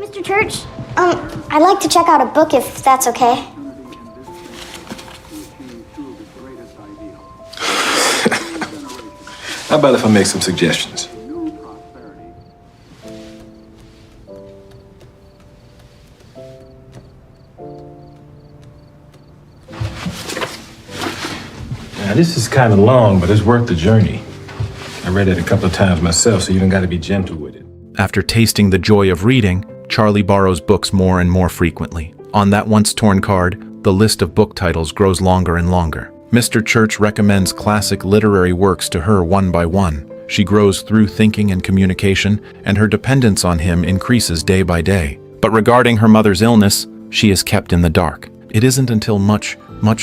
Mr. Church, I'd like to check out a book if that's okay. How about if I make some suggestions? Now, this is kind of long, but it's worth the journey. I read it a couple of times myself, so you don't got to be gentle with it. After tasting the joy of reading, Charlie borrows books more and more frequently. On that once-torn card, the list of book titles grows longer and longer. Mr. Church recommends classic literary works to her one by one. She grows through thinking and communication, and her dependence on him increases day by day. But regarding her mother's illness, she is kept in the dark. It isn't until much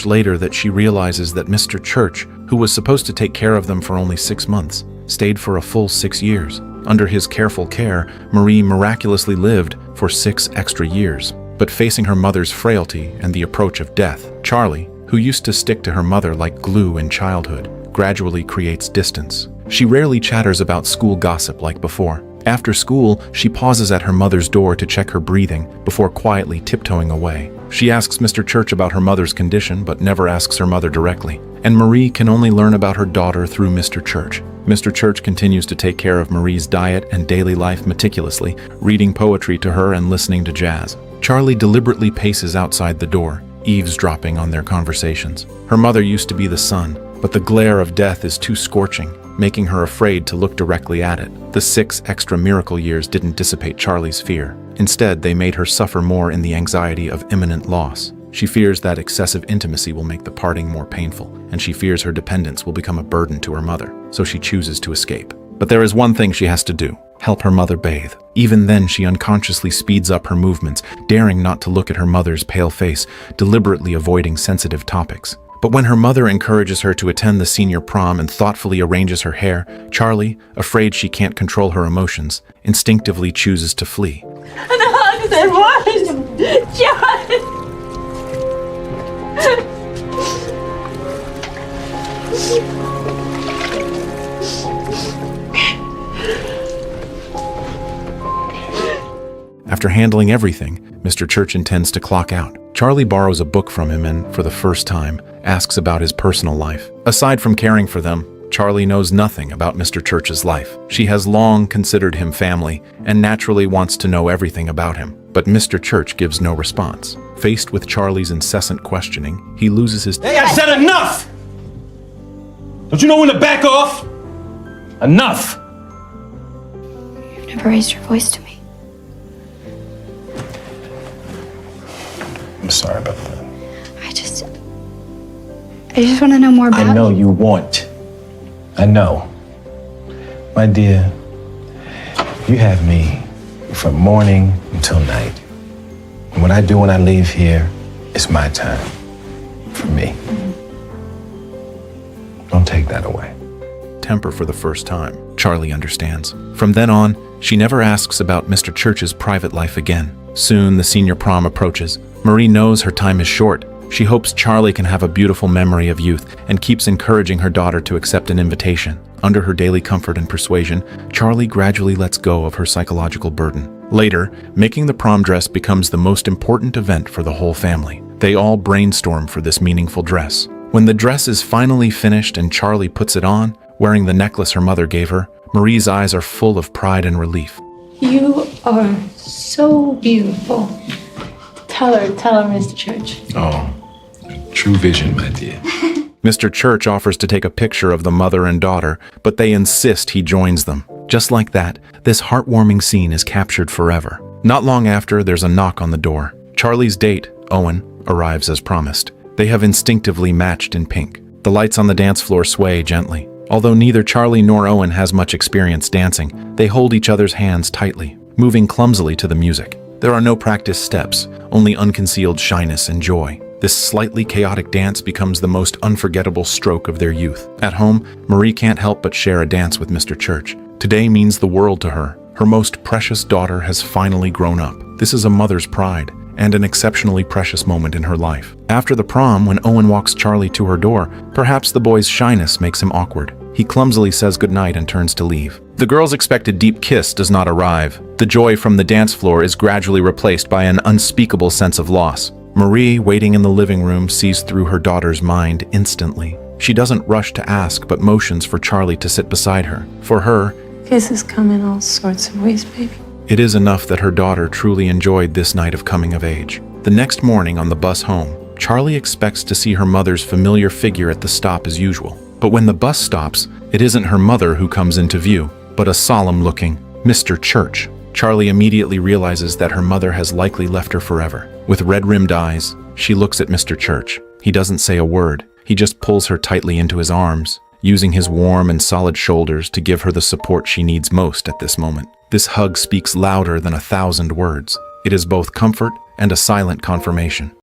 later that she realizes that Mr. Church, who was supposed to take care of them for only 6 months, stayed for a full 6 years. Under his careful care, Marie miraculously lived for 6 extra years. But facing her mother's frailty and the approach of death, Charlie, who used to stick to her mother like glue in childhood, gradually creates distance. She rarely chatters about school gossip like before. After school, she pauses at her mother's door to check her breathing before quietly tiptoeing away. She asks Mr. Church about her mother's condition, but never asks her mother directly. And Marie can only learn about her daughter through Mr. Church. Mr. Church continues to take care of Marie's diet and daily life meticulously, reading poetry to her and listening to jazz. Charlie deliberately paces outside the door, eavesdropping on their conversations. Her mother used to be the sun, but the glare of death is too scorching, making her afraid to look directly at it. The 6 extra miracle years didn't dissipate Charlie's fear. Instead, they made her suffer more in the anxiety of imminent loss. She fears that excessive intimacy will make the parting more painful, and she fears her dependence will become a burden to her mother, so she chooses to escape. But there is one thing she has to do: help her mother bathe. Even then, she unconsciously speeds up her movements, daring not to look at her mother's pale face, deliberately avoiding sensitive topics. But when her mother encourages her to attend the senior prom and thoughtfully arranges her hair, Charlie, afraid she can't control her emotions, instinctively chooses to flee. After handling everything, Mr. Church intends to clock out. Charlie borrows a book from him and, for the first time, asks about his personal life. Aside from caring for them, Charlie knows nothing about Mr. Church's life. She has long considered him family and naturally wants to know everything about him. But Mr. Church gives no response. Faced with Charlie's incessant questioning, he loses his... Hey, I said enough! Don't you know when to back off? Enough! You've never raised your voice to me. I'm sorry about that. I just want to know more about I know you want. I know. My dear, you have me from morning until night. And what I do when I leave here is my time. For me. Don't take that away. Temper for the first time. Charlie understands. From then on, she never asks about Mr. Church's private life again. Soon, the senior prom approaches. Marie knows her time is short. She hopes Charlie can have a beautiful memory of youth and keeps encouraging her daughter to accept an invitation. Under her daily comfort and persuasion, Charlie gradually lets go of her psychological burden. Later, making the prom dress becomes the most important event for the whole family. They all brainstorm for this meaningful dress. When the dress is finally finished and Charlie puts it on, wearing the necklace her mother gave her, Marie's eyes are full of pride and relief. You are so beautiful. Tell her, Mr. Church. Oh, true vision, my dear. Mr. Church offers to take a picture of the mother and daughter, but they insist he joins them. Just like that, this heartwarming scene is captured forever. Not long after, there's a knock on the door. Charlie's date, Owen, arrives as promised. They have instinctively matched in pink. The lights on the dance floor sway gently. Although neither Charlie nor Owen has much experience dancing, they hold each other's hands tightly, moving clumsily to the music. There are no practiced steps, only unconcealed shyness and joy. This slightly chaotic dance becomes the most unforgettable stroke of their youth. At home, Marie can't help but share a dance with Mr. Church. Today means the world to her. Her most precious daughter has finally grown up. This is a mother's pride, and an exceptionally precious moment in her life. After the prom, when Owen walks Charlie to her door, perhaps the boy's shyness makes him awkward. He clumsily says goodnight and turns to leave. The girl's expected deep kiss does not arrive. The joy from the dance floor is gradually replaced by an unspeakable sense of loss. Marie, waiting in the living room, sees through her daughter's mind instantly. She doesn't rush to ask, but motions for Charlie to sit beside her. For her, Kisses come in all sorts of ways, baby. it is enough that her daughter truly enjoyed this night of coming of age. The next morning on the bus home, Charlie expects to see her mother's familiar figure at the stop as usual. But when the bus stops, it isn't her mother who comes into view, but a solemn-looking Mr. Church. Charlie immediately realizes that her mother has likely left her forever. With red-rimmed eyes, she looks at Mr. Church. He doesn't say a word. He just pulls her tightly into his arms, using his warm and solid shoulders to give her the support she needs most at this moment. This hug speaks louder than 1,000 words. It is both comfort and a silent confirmation.